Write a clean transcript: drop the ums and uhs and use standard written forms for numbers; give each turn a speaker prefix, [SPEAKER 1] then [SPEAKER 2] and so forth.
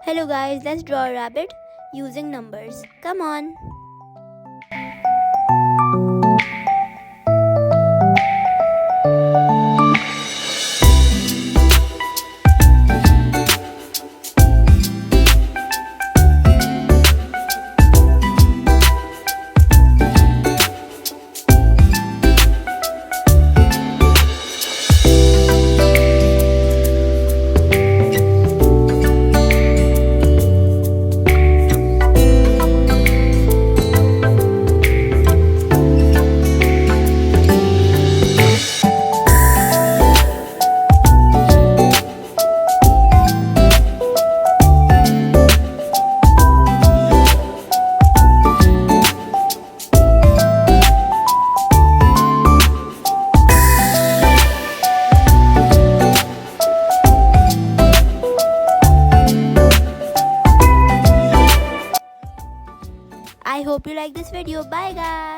[SPEAKER 1] Hello guys, let's draw a rabbit using numbers. Come on. I hope you like this video. Bye guys.